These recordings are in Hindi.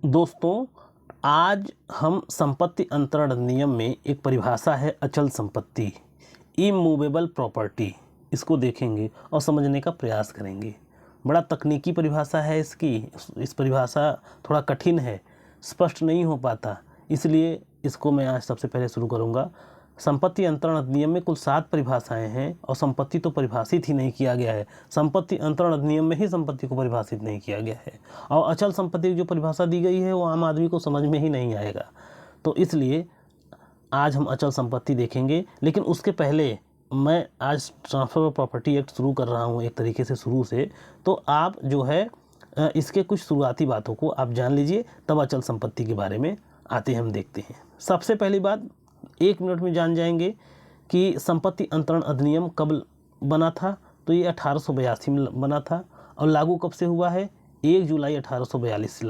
दोस्तों, आज हम संपत्ति अंतरण अधिनियम में एक परिभाषा है अचल संपत्ति, इमूवेबल प्रॉपर्टी, इसको देखेंगे और समझने का प्रयास करेंगे। बड़ा तकनीकी परिभाषा है इसकी। इस परिभाषा थोड़ा कठिन है, स्पष्ट नहीं हो पाता, इसलिए इसको मैं आज सबसे पहले शुरू करूँगा। संपत्ति अंतरण अधिनियम में कुल 7 परिभाषाएं हैं और संपत्ति तो परिभाषित ही नहीं किया गया है। संपत्ति अंतरण अधिनियम में ही संपत्ति को परिभाषित नहीं किया गया है और अचल संपत्ति की जो परिभाषा दी गई है वो आम आदमी को समझ में ही नहीं आएगा। तो इसलिए आज हम अचल संपत्ति देखेंगे, लेकिन उसके पहले मैं आज ट्रांसफर ऑफ प्रॉपर्टी एक्ट शुरू कर रहा हूँ एक तरीके से शुरू से। तो आप जो है इसके कुछ शुरुआती बातों को आप जान लीजिए, तब अचल संपत्ति के बारे में आते हम देखते हैं। सबसे पहली बात 1 मिनट में जान जाएंगे कि संपत्ति अंतरण अधिनियम कब बना था। तो ये 1882 में बना था और लागू कब से हुआ है? 1 जुलाई 1882 से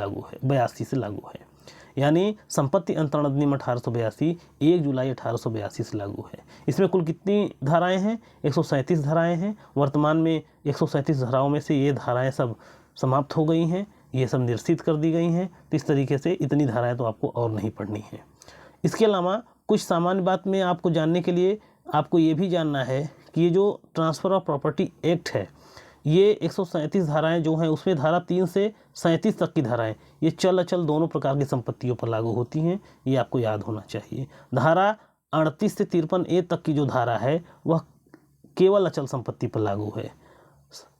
लागू है। यानी संपत्ति अंतरण अधिनियम 1882 1 जुलाई 1882 से लागू है। इसमें कुल कितनी धाराएं हैं? 137 धाराएं हैं। वर्तमान में 137 धाराओं में से ये धाराएं सब समाप्त हो गई हैं, ये सब निरसित कर दी गई हैं। तो इस तरीके से इतनी धाराएं तो आपको और नहीं पढ़नी है। इसके अलावा कुछ सामान्य बात में आपको जानने के लिए आपको ये भी जानना है कि ये जो ट्रांसफ़र ऑफ प्रॉपर्टी एक्ट है, ये 137 धाराएं जो हैं उसमें धारा 3 से 37 तक की धाराएं ये चल अचल दोनों प्रकार की संपत्तियों पर लागू होती हैं। ये आपको याद होना चाहिए। धारा 38 से 53A तक की जो धारा है वह केवल अचल संपत्ति पर लागू है।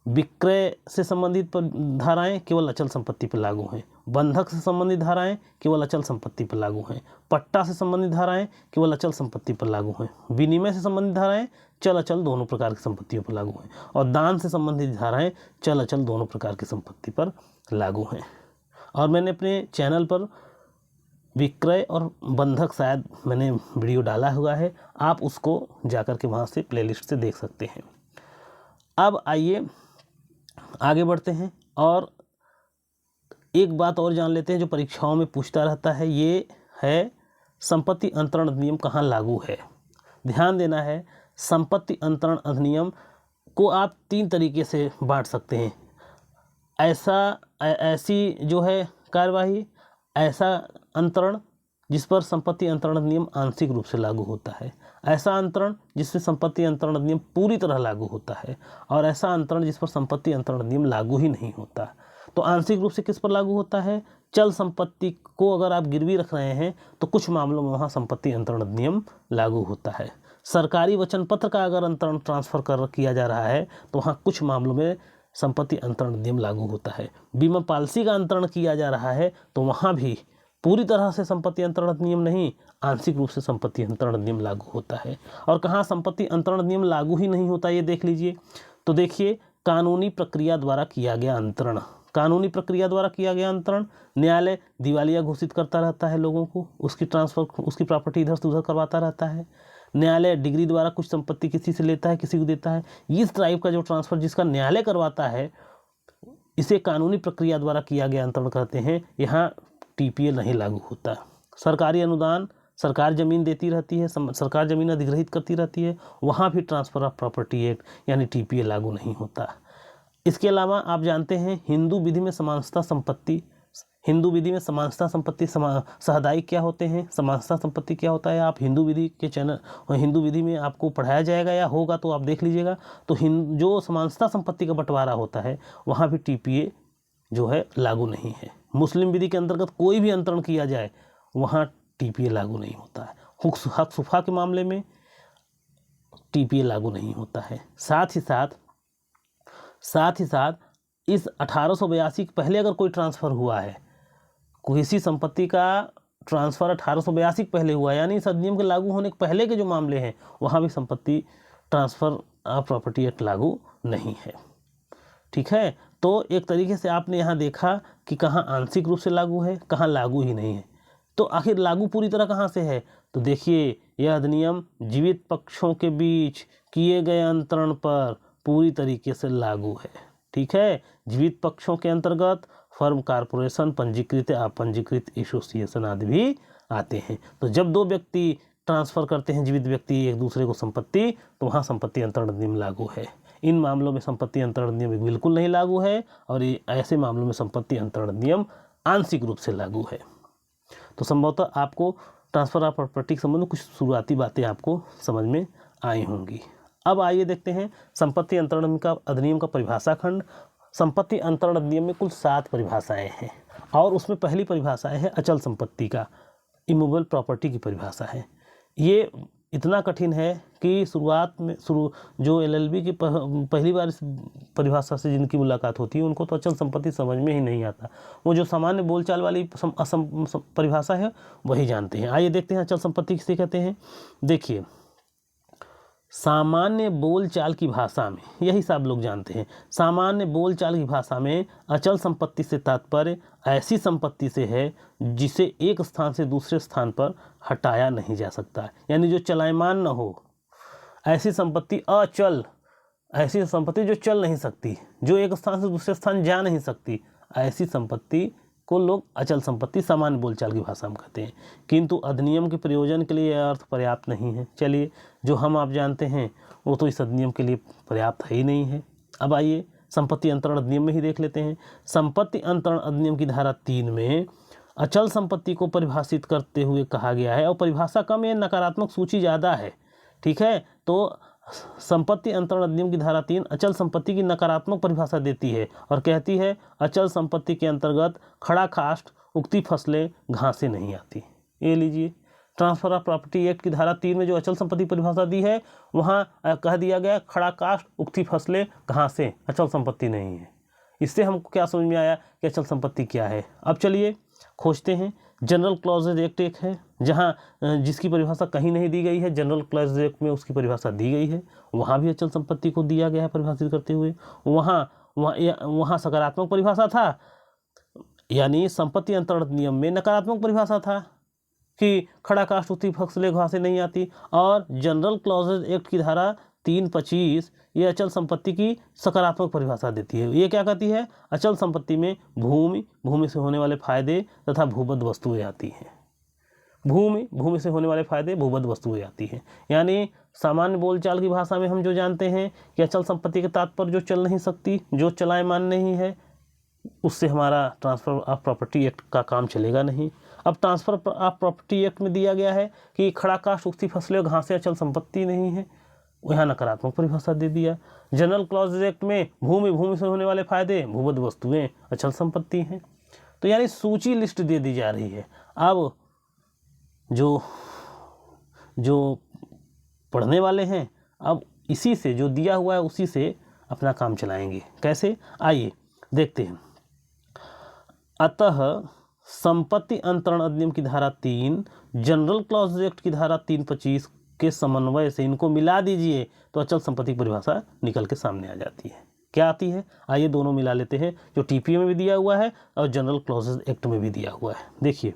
विक्रय से संबंधित धाराएं केवल अचल संपत्ति पर लागू हैं। बंधक से संबंधित धाराएं केवल अचल संपत्ति पर लागू हैं। पट्टा से संबंधित धाराएं केवल अचल संपत्ति पर लागू हैं। विनिमय से संबंधित धाराएं चल अचल दोनों प्रकार की संपत्तियों पर लागू हैं। और दान से संबंधित धाराएं चल अचल दोनों प्रकार की संपत्ति पर लागू हैं। और मैंने अपने चैनल पर विक्रय और बंधक शायद मैंने वीडियो डाला हुआ है, आप उसको जाकर के वहाँ से प्लेलिस्ट से देख सकते हैं। अब आइए आगे बढ़ते हैं और एक बात और जान लेते हैं जो परीक्षाओं में पूछता रहता है। ये है संपत्ति अंतरण अधिनियम कहाँ लागू है। ध्यान देना है, संपत्ति अंतरण अधिनियम को आप 3 तरीके से बांट सकते हैं। ऐसी जो है कार्यवाही, ऐसा अंतरण जिस पर संपत्ति अंतरण अधिनियम आंशिक रूप से लागू होता है, ऐसा अंतरण जिसमें संपत्ति अंतरण अधिनियम पूरी तरह लागू होता है, और ऐसा अंतरण जिस पर संपत्ति अंतरण अधिनियम लागू ही नहीं होता। तो आंशिक रूप से किस पर लागू होता है? चल संपत्ति को अगर आप गिरवी रख रहे हैं तो कुछ मामलों में वहाँ संपत्ति अंतरण अधिनियम लागू होता है। सरकारी वचन पत्र का अगर अंतरण ट्रांसफ़र किया जा रहा है तो वहाँ कुछ मामलों में संपत्ति अंतरण अधिनियम लागू होता है। बीमा पॉलिसी का अंतरण किया जा रहा है तो वहाँ भी पूरी तरह से संपत्ति अंतरण अधिनियम नहीं, आंशिक रूप से संपत्ति अंतरण अधिनियम लागू होता है। और कहाँ संपत्ति अंतरण अधिनियम लागू ही नहीं होता, ये देख लीजिए। तो देखिए, कानूनी प्रक्रिया द्वारा किया गया अंतरण। कानूनी प्रक्रिया द्वारा किया गया अंतरण, न्यायालय दिवालिया घोषित करता रहता है लोगों को, उसकी प्रॉपर्टी इधर से उधर करवाता रहता है। न्यायालय डिग्री द्वारा कुछ संपत्ति किसी से लेता है, किसी को देता है। इस टाइप का जो ट्रांसफ़र जिसका न्यायालय करवाता है, इसे कानूनी प्रक्रिया द्वारा किया गया अंतरण कहते हैं। यहाँ टीपीए नहीं लागू होता। सरकारी अनुदान, सरकार ज़मीन देती रहती है, सरकार ज़मीन अधिग्रहित करती रहती है, वहाँ भी ट्रांसफ़र ऑफ प्रॉपर्टी एक्ट यानी टीपीए लागू नहीं होता। इसके अलावा आप जानते हैं हिंदू विधि में समानता संपत्ति, साहदायिक क्या होते हैं, समानता संपत्ति क्या होता है, आप हिंदू विधि के चैनल, हिंदू विधि में आपको पढ़ाया जाएगा या होगा तो आप देख लीजिएगा। तो जो समानता संपत्ति का बंटवारा होता है वहाँ भी टीपीए जो है लागू नहीं है। मुस्लिम विधि के अंतर्गत कोई भी अंतरण किया जाए वहाँ टीपीए लागू नहीं होता है। हक सुफा के मामले में टीपीए लागू नहीं होता है। साथ ही साथ इस 1882 के पहले अगर कोई ट्रांसफ़र हुआ है, किसी संपत्ति का ट्रांसफ़र 1882 के पहले हुआ, यानी इस अधिनियम के लागू होने के पहले के जो मामले हैं वहाँ भी संपत्ति ट्रांसफ़र ऑफ प्रॉपर्टी एक्ट लागू नहीं है। ठीक है, तो एक तरीके से आपने यहाँ देखा कि कहाँ आंशिक रूप से लागू है, कहाँ लागू ही नहीं है। तो आखिर लागू पूरी तरह कहाँ से है? तो देखिए, यह अधिनियम जीवित पक्षों के बीच किए गए अंतरण पर पूरी तरीके से लागू है। ठीक है, जीवित पक्षों के अंतर्गत फर्म, कारपोरेशन, पंजीकृत या अपंजीकृत एसोसिएशन आदि भी आते हैं। तो जब 2 व्यक्ति ट्रांसफ़र करते हैं, जीवित व्यक्ति एक दूसरे को संपत्ति, तो वहाँ संपत्ति अंतरण अधिनियम लागू है। इन मामलों में संपत्ति अंतरण अधिनियम बिल्कुल नहीं लागू है और ऐसे मामलों में संपत्ति अंतरण अधिनियम आंशिक रूप से लागू है। तो संभवतः आपको ट्रांसफर ऑफ प्रॉपर्टी के संबंध में कुछ शुरुआती बातें आपको समझ में आई होंगी। अब आइए देखते हैं संपत्ति अंतरण का अधिनियम का परिभाषा खंड। संपत्ति अंतरण अधिनियम में कुल 7 परिभाषाएं हैं और उसमें पहली परिभाषा है अचल संपत्ति का, इमूवेबल प्रॉपर्टी की परिभाषा है। ये इतना कठिन है कि शुरुआत में जो एलएलबी की पहली बार इस परिभाषा से जिनकी मुलाकात होती है उनको तो अचल संपत्ति समझ में ही नहीं आता। वो जो सामान्य बोलचाल वाली परिभाषा है वही जानते हैं। आइए देखते हैं अचल संपत्ति किसे कहते हैं। देखिए, सामान्य बोलचाल की भाषा में, यही सब लोग जानते हैं, सामान्य बोलचाल की भाषा में अचल संपत्ति से तात्पर्य ऐसी संपत्ति से है जिसे एक स्थान से दूसरे स्थान पर हटाया नहीं जा सकता, यानी जो चलायमान न हो। ऐसी संपत्ति अचल, ऐसी संपत्ति जो चल नहीं सकती, जो एक स्थान से दूसरे स्थान जा नहीं सकती, ऐसी संपत्ति को लोग अचल संपत्ति सामान्य बोलचाल की भाषा में कहते हैं। किंतु अधिनियम के प्रयोजन के लिए यह अर्थ पर्याप्त नहीं है। चलिए, जो हम आप जानते हैं वो तो इस अधिनियम के लिए पर्याप्त है ही नहीं है। अब आइए संपत्ति अंतरण अधिनियम में ही देख लेते हैं। संपत्ति अंतरण अधिनियम की धारा 3 में अचल संपत्ति को परिभाषित करते हुए कहा गया है, और परिभाषा कम है, नकारात्मक सूची ज़्यादा है। ठीक है, तो संपत्ति अंतरण अधिनियम की धारा 3 अचल संपत्ति की नकारात्मक परिभाषा देती है और कहती है अचल संपत्ति के अंतर्गत खड़ा काष्ठ, उगती फसलें, घासें नहीं आती। ये लीजिए, ट्रांसफर ऑफ प्रॉपर्टी एक्ट की धारा 3 में जो अचल संपत्ति परिभाषा दी है वहाँ कह दिया गया खड़ा काष्ठ, उगती फसलें, घासें अचल संपत्ति नहीं है। इससे हमको क्या समझ में आया कि अचल संपत्ति क्या है। अब चलिए खोजते हैं। जनरल क्लॉजेज एक्ट एक है जहाँ जिसकी परिभाषा कहीं नहीं दी गई है, जनरल क्लॉजेज एक्ट में उसकी परिभाषा दी गई है। वहाँ भी अचल संपत्ति को दिया गया है परिभाषित करते हुए। वहाँ सकारात्मक परिभाषा था, यानी संपत्ति अंतरण अधिनियम में नकारात्मक परिभाषा था कि खड़ा काष्ठ, उगती फसलें, घासें नहीं आती। और जनरल क्लॉजेज एक्ट की धारा 325 ये अचल संपत्ति की सकारात्मक परिभाषा देती है। ये क्या कहती है, अचल संपत्ति में भूमि से होने वाले फायदे तथा भूबद्ध वस्तुएं आती हैं। भूमि से होने वाले फायदे, भूबद्ध वस्तुएं आती हैं। यानी सामान्य बोलचाल की भाषा में हम जो जानते हैं कि अचल संपत्ति के तात्पर्य जो चल नहीं सकती, जो चलायमान नहीं है, उससे हमारा ट्रांसफर ऑफ प्रॉपर्टी एक्ट का काम चलेगा नहीं। अब ट्रांसफर ऑफ प्रॉपर्टी एक्ट में दिया गया है कि खड़ा काष्ठ, उगती फसलें और घासें अचल संपत्ति नहीं है, यहाँ नकारात्मक परिभाषा दे दिया। जनरल क्लॉजेज एक्ट में भूमि से होने वाले फायदे, भूबद्ध वस्तुएं अचल संपत्ति हैं। तो यानी सूची लिस्ट दे दी जा रही है। अब जो पढ़ने वाले हैं अब इसी से, जो दिया हुआ है उसी से अपना काम चलाएंगे। कैसे, आइए देखते हैं। अतः संपत्ति अंतरण अधिनियम की धारा 3 जनरल क्लॉजेज एक्ट की धारा 325 के समन्वय से इनको मिला दीजिए तो अचल संपत्ति की परिभाषा निकल के सामने आ जाती है। क्या आती है, आइए दोनों मिला लेते हैं, जो टीपीए में भी दिया हुआ है और जनरल क्लॉजेज एक्ट में भी दिया हुआ है। देखिए,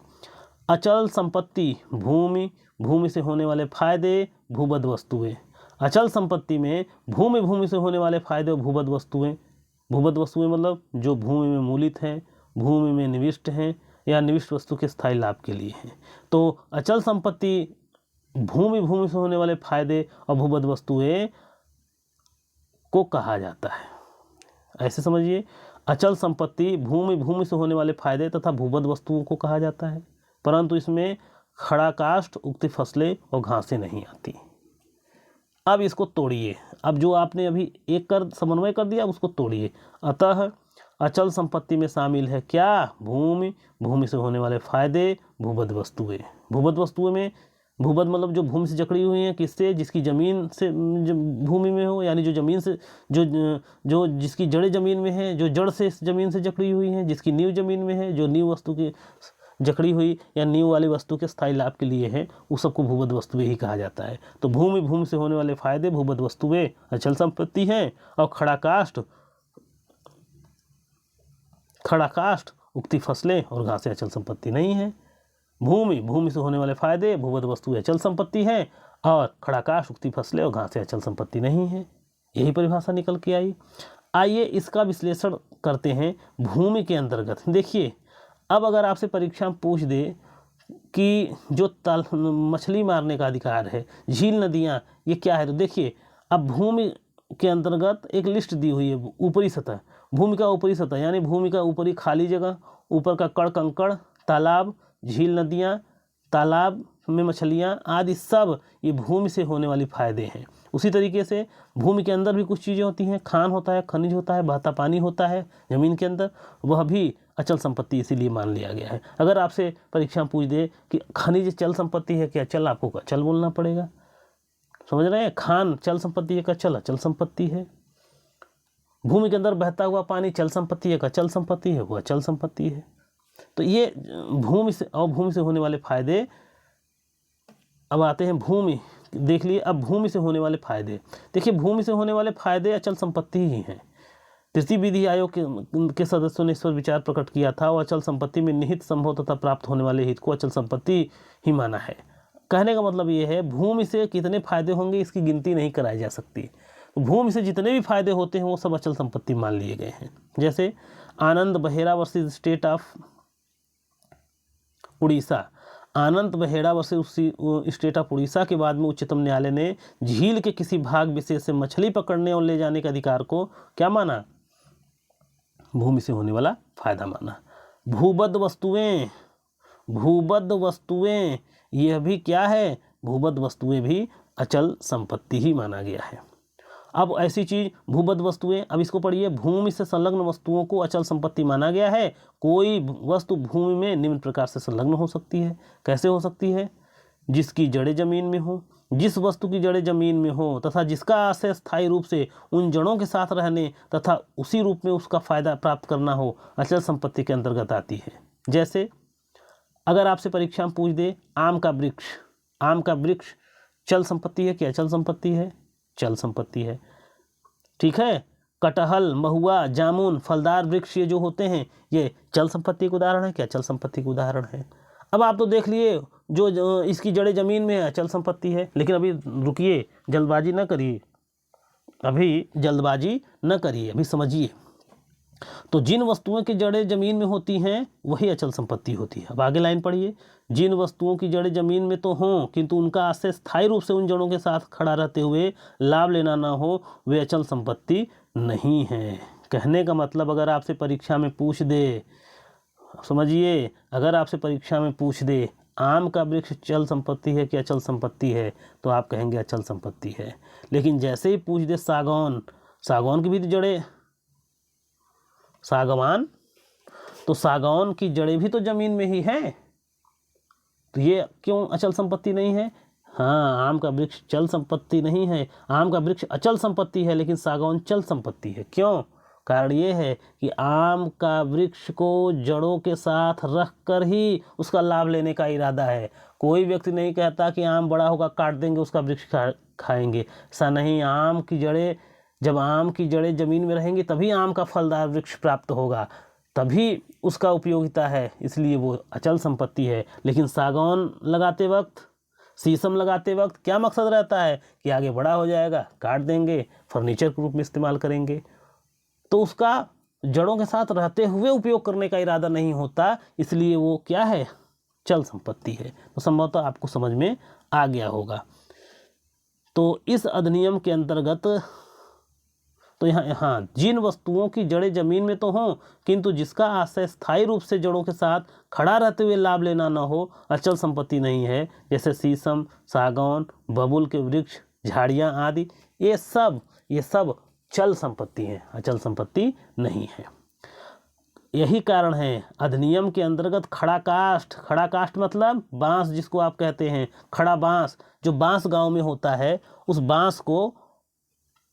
अचल संपत्ति भूमि से होने वाले फायदे, भूबद्ध वस्तुएं। अचल संपत्ति में भूमि से होने वाले फायदे और भूबद्ध वस्तुएं मतलब जो भूमि में मूलित हैं, भूमि में निविष्ट हैं या निविष्ट वस्तु के स्थायी लाभ के लिए हैं। तो अचल संपत्ति भूमि से होने वाले फायदे और भूबद्ध वस्तुएं को कहा जाता है। ऐसे समझिए, अचल संपत्ति भूमि से होने वाले फायदे तथा भूबद्ध वस्तुओं को कहा जाता है, परंतु इसमें खड़ा काष्ठ, उगती फसलें और घासें नहीं आती। अब इसको तोड़िए। अब जो आपने अभी एक कर समन्वय कर दिया, उसको तोड़िए। अतः अचल संपत्ति में शामिल है क्या, भूमि से होने वाले फायदे, भूबद्ध वस्तुएं। भूबद्ध वस्तुएं में भूबद्ध मतलब जो भूमि से जकड़ी हुई हैं, किससे, जिसकी ज़मीन से भूमि में हो, यानी जो ज़मीन से जो जिसकी जड़ें ज़मीन में है, जो जड़ से इस ज़मीन से जकड़ी हुई हैं, जिसकी नींव ज़मीन में है, जो नींव वस्तु की जकड़ी हुई या नींव वाली वस्तु के स्थायी लाभ के लिए है, उस सबको भूबद्ध वस्तुएं ही कहा जाता है। तो भूमि से होने वाले फायदे, भूबद्ध वस्तुएं अचल संपत्ति हैं, और खड़ा काष्ठ, उगती फसलें और घासें अचल संपत्ति नहीं है। भूमि से होने वाले फायदे, भूबद्ध वस्तुएं अचल संपत्ति हैं, और खड़ा काष्ठ, उगती फसलें और घासें अचल संपत्ति नहीं है। यही परिभाषा निकल के आई। आइए इसका विश्लेषण करते हैं भूमि के अंतर्गत। देखिए, अब अगर आपसे परीक्षा में पूछ दे कि जो मछली मारने का अधिकार है, झील, नदियाँ, ये क्या है, तो देखिए अब भूमि के अंतर्गत एक लिस्ट दी हुई है। ऊपरी सतह, भूमि का ऊपरी सतह यानी भूमि का ऊपरी खाली जगह ऊपर का कण कंकड़, तालाब, झील, नदियाँ, तालाब में मछलियाँ आदि सब ये भूमि से होने वाले फायदे हैं। उसी तरीके से भूमि के अंदर भी कुछ चीज़ें होती हैं, खान होता है, खनिज होता है, बहता पानी होता है ज़मीन के अंदर, वह भी अचल संपत्ति इसीलिए मान लिया गया है। अगर आपसे परीक्षा में पूछ दे कि खनिज चल संपत्ति है क्या अचल, आपको अचल बोलना पड़ेगा। समझ रहे हैं, खान चल संपत्ति है, अचल संपत्ति है। भूमि के अंदर बहता हुआ पानी चल संपत्ति है, अचल संपत्ति है, वो अचल संपत्ति है। तो ये भूमि से होने वाले फायदे। अब आते हैं भूमि, देख लिए। अब भूमि से होने वाले फायदे, देखिए भूमि से होने वाले फायदे अचल संपत्ति ही हैं। तृतीय विधि आयोग के सदस्यों ने इस पर विचार प्रकट किया था और अचल संपत्ति में निहित संभव तथा प्राप्त होने वाले हित को अचल संपत्ति ही माना है। कहने का मतलब ये है, भूमि से कितने फायदे होंगे इसकी गिनती नहीं कराई जा सकती। तो भूमि से जितने भी फायदे होते हैं वो सब अचल संपत्ति मान लिए गए हैं। जैसे Anand Behera versus state of Orissa, Anand Behera versus state of Orissa के बाद में उच्चतम न्यायालय ने झील के किसी भाग विशेष से मछली पकड़ने और ले जाने के अधिकार को क्या माना, भूमि से होने वाला फायदा माना। भूबद्ध वस्तुएं यह भी क्या है, भूबद्ध वस्तुएं भी अचल संपत्ति ही माना गया है। अब ऐसी चीज भूबद्ध वस्तुएं, अब इसको पढ़िए। भूमि से संलग्न वस्तुओं को अचल संपत्ति माना गया है। कोई वस्तु भूमि में निम्न प्रकार से संलग्न हो सकती है। कैसे हो सकती है, जिसकी जड़ें जमीन में हो, जिस वस्तु की जड़ें जमीन में हो तथा जिसका आशय स्थायी रूप से उन जड़ों के साथ रहने तथा उसी रूप में उसका फायदा प्राप्त करना हो, अचल संपत्ति के अंतर्गत आती है। जैसे अगर आपसे परीक्षा में पूछ दे, आम का वृक्ष चल संपत्ति है कि अचल संपत्ति है, चल संपत्ति है। ठीक है, कटहल, महुआ, जामुन, फलदार वृक्ष ये जो होते हैं ये चल संपत्ति के उदाहरण है कि अचल संपत्ति के उदाहरण है। अब आप तो देख लिए जो इसकी जड़ें जमीन में है अचल संपत्ति है, लेकिन अभी रुकिए, जल्दबाजी न करिए, अभी समझिए। तो जिन वस्तुओं की जड़ें जमीन में होती हैं वही अचल संपत्ति होती है। अब आगे लाइन पढ़िए। जिन वस्तुओं की जड़ें जमीन में तो हों किंतु उनका आशय स्थायी रूप से उन जड़ों के साथ खड़ा रहते हुए लाभ लेना ना हो, वे अचल संपत्ति नहीं है। कहने का मतलब, अगर आपसे परीक्षा में पूछ दे, समझिए, अगर आपसे परीक्षा में पूछ दे आम का वृक्ष चल संपत्ति है कि अचल संपत्ति है, तो आप कहेंगे अचल संपत्ति है। लेकिन जैसे ही पूछ दे सागवान की भी जड़ें, सागवान की जड़ें भी तो जमीन में ही हैं, तो ये क्यों अचल संपत्ति नहीं है। हाँ, आम का वृक्ष चल संपत्ति नहीं है, आम का वृक्ष अचल संपत्ति है, लेकिन सागवान चल संपत्ति है। क्यों, कारण ये है कि आम का वृक्ष को जड़ों के साथ रख कर ही उसका लाभ लेने का इरादा है। कोई व्यक्ति नहीं कहता कि आम बड़ा होगा काट देंगे उसका वृक्ष खाएंगे, ऐसा नहीं। जब आम की जड़ें जमीन में रहेंगी तभी आम का फलदार वृक्ष प्राप्त होगा, तभी उसका उपयोगिता है, इसलिए वो अचल संपत्ति है। लेकिन सागौन लगाते वक्त, शीशम लगाते वक्त क्या मकसद रहता है कि आगे बड़ा हो जाएगा, काट देंगे, फर्नीचर के रूप में इस्तेमाल करेंगे, तो उसका जड़ों के साथ रहते हुए उपयोग करने का इरादा नहीं होता, इसलिए वो क्या है, चल संपत्ति है। तो संभवतः आपको समझ में आ गया होगा। तो इस अधिनियम के अंतर्गत तो यहाँ जिन वस्तुओं की जड़ें जमीन में तो हों किंतु जिसका आशय स्थायी रूप से जड़ों के साथ खड़ा रहते हुए लाभ लेना न हो, अचल संपत्ति नहीं है। जैसे शीशम, सागौन, बबूल के वृक्ष, झाड़ियाँ आदि, ये सब चल संपत्ति है, अचल संपत्ति नहीं है। यही कारण है अधिनियम के अंतर्गत खड़ा काष्ठ मतलब बांस, जिसको आप कहते हैं खड़ा बांस, जो बांस गांव में होता है, उस बांस को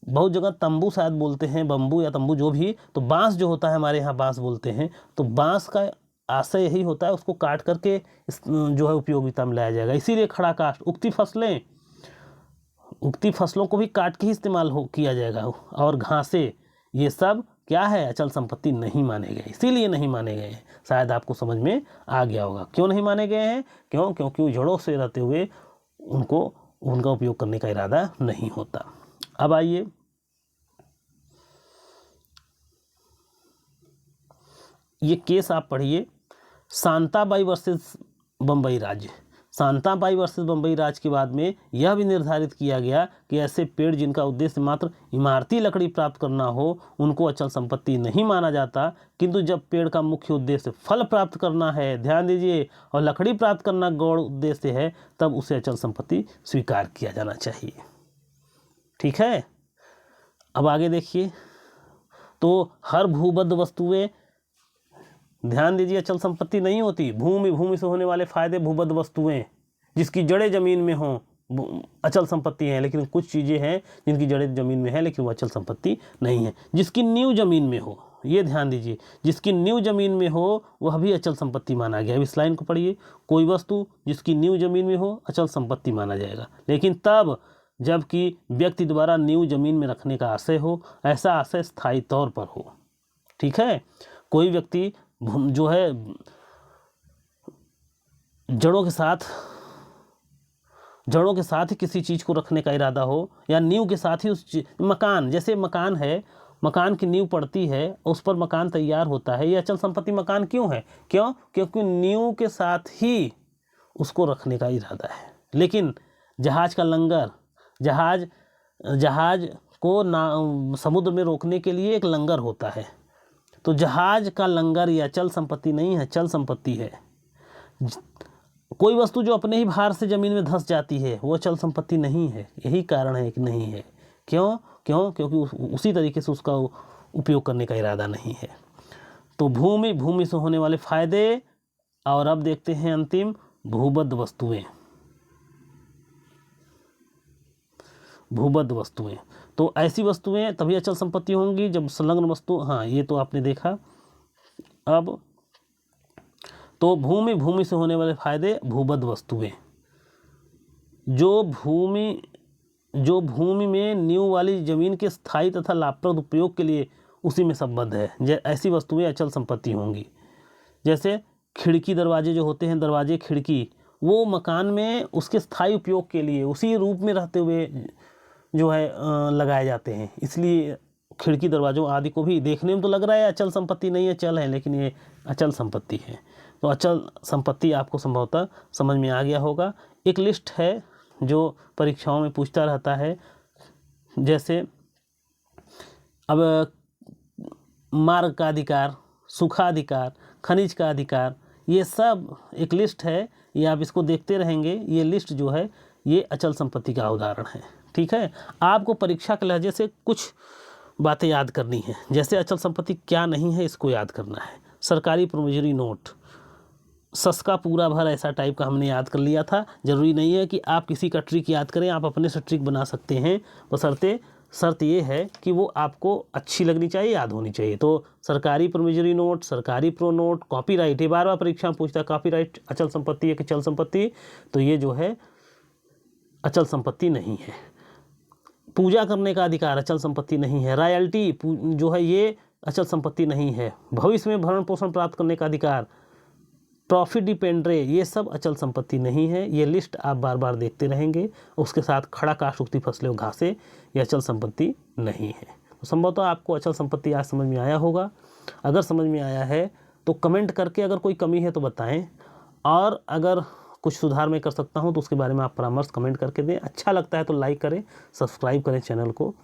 बहुत जगह तंबू शायद बोलते हैं, बम्बू या तंबू जो भी, तो बांस जो होता है हमारे यहाँ बांस बोलते हैं। तो बांस का आशय यही होता है, उसको काट करके जो है उपयोगिता में लाया जाएगा, इसीलिए खड़ा काष्ठ। उगती फसलों को भी काट के ही इस्तेमाल किया जाएगा, और घासें, ये सब क्या है, अचल संपत्ति नहीं माने गए, इसीलिए नहीं माने गए। शायद आपको समझ में आ गया होगा क्यों नहीं माने गए हैं। क्योंकि जड़ों से रहते हुए उनका उपयोग करने का इरादा नहीं होता। अब आइए ये केस आप पढ़िए, शांताबाई वर्सेस बम्बई राज्य। शांताबाई वर्सेस बम्बई राज के बाद में यह भी निर्धारित किया गया कि ऐसे पेड़ जिनका उद्देश्य मात्र इमारती लकड़ी प्राप्त करना हो उनको अचल संपत्ति नहीं माना जाता, किंतु जब पेड़ का मुख्य उद्देश्य फल प्राप्त करना है, ध्यान दीजिए, और लकड़ी प्राप्त करना गौण उद्देश्य है, तब उसे अचल संपत्ति स्वीकार किया जाना चाहिए। ठीक है, अब आगे देखिए। तो हर भूबद्ध वस्तुएं, ध्यान दीजिए, अचल संपत्ति नहीं होती। भूमि से होने वाले फायदे भूबद्ध वस्तुएं जिसकी जड़ें जमीन में हों अचल संपत्ति है, लेकिन कुछ चीज़ें हैं जिनकी जड़ें जमीन में है लेकिन वो अचल संपत्ति नहीं है। जिसकी नींव जमीन में हो, ये ध्यान दीजिए, जिसकी नींव जमीन में हो वह भी अचल संपत्ति माना गया। अब इस लाइन को पढ़िए, कोई वस्तु जिसकी नींव जमीन में हो अचल संपत्ति माना जाएगा, लेकिन तब जबकि व्यक्ति द्वारा नींव जमीन में रखने का आशय हो, ऐसा आशय स्थायी तौर पर हो। ठीक है, कोई व्यक्ति जो है जड़ों के साथ ही किसी चीज़ को रखने का इरादा हो, या नींव के साथ ही उस मकान, जैसे मकान है, मकान की नींव पड़ती है, उस पर मकान तैयार होता है, ये अचल संपत्ति मकान क्यों है? क्योंकि नींव के साथ ही उसको रखने का इरादा है। लेकिन जहाज का लंगर, जहाज को समुद्र में रोकने के लिए एक लंगर होता है, तो जहाज का लंगर ये अचल संपत्ति नहीं है, चल संपत्ति है। कोई वस्तु जो अपने ही भार से जमीन में धंस जाती है वो अचल संपत्ति नहीं है। यही कारण है कि नहीं है। क्योंकि उसी तरीके से उसका उपयोग करने का इरादा नहीं है। तो भूमि से होने वाले फायदे, और अब देखते हैं अंतिम, भूबद्ध वस्तुएं। तो ऐसी वस्तुएं तभी अचल संपत्ति होंगी जब संलग्न वस्तु, हाँ ये तो आपने देखा। अब तो भूमि से होने वाले फायदे, भूबद्ध वस्तुएं जो भूमि में नींव वाली जमीन के स्थायी तथा लाभप्रद उपयोग के लिए उसी में संबद्ध है, ऐसी वस्तुएं अचल संपत्ति होंगी। जैसे खिड़की दरवाजे जो होते हैं, दरवाजे खिड़की, वो मकान में उसके स्थायी उपयोग के लिए उसी रूप में रहते हुए जो है लगाए जाते हैं, इसलिए खिड़की दरवाजों आदि को भी देखने में तो लग रहा है अचल संपत्ति नहीं है, चल है, लेकिन ये अचल संपत्ति है। तो अचल संपत्ति आपको संभवतः समझ में आ गया होगा। एक लिस्ट है जो परीक्षाओं में पूछता रहता है, जैसे अब मार्ग का अधिकार, सुखाधिकार, खनिज का अधिकार, ये सब एक लिस्ट है, ये आप इसको देखते रहेंगे। ये लिस्ट जो है ये अचल संपत्ति का उदाहरण है। ठीक है, आपको परीक्षा के लहजे से कुछ बातें याद करनी है, जैसे अचल संपत्ति क्या नहीं है इसको याद करना है। सरकारी प्रोविजरी नोट, सस का पूरा भर, ऐसा टाइप का हमने याद कर लिया था। जरूरी नहीं है कि आप किसी का ट्रिक याद करें, आप अपने से ट्रिक बना सकते हैं, बशर्ते शर्त ये है कि वो आपको अच्छी लगनी चाहिए, याद होनी चाहिए। तो सरकारी प्रोविजरी नोट, सरकारी प्रो नोट, कॉपीराइट, ये बार बार परीक्षा में पूछता है कॉपीराइट अचल संपत्ति है कि चल संपत्ति, तो ये जो है अचल संपत्ति नहीं है। पूजा करने का अधिकार अचल संपत्ति नहीं है। रॉयल्टी जो है ये अचल संपत्ति नहीं है। भविष्य में भरण पोषण प्राप्त करने का अधिकार, प्रॉफिट डिपेंड्रे, ये सब अचल संपत्ति नहीं है। ये लिस्ट आप बार बार देखते रहेंगे। उसके साथ खड़ा काष्ठ, उगती फसलें और घासें, ये अचल संपत्ति नहीं है। तो संभवतः आपको अचल संपत्ति आज समझ में आया होगा। अगर समझ में आया है तो कमेंट करके अगर कोई कमी है तो बताएं, और अगर कुछ सुधार मैं कर सकता हूं तो उसके बारे में आप परामर्श कमेंट करके दें। अच्छा लगता है तो लाइक करें, सब्सक्राइब करें चैनल को।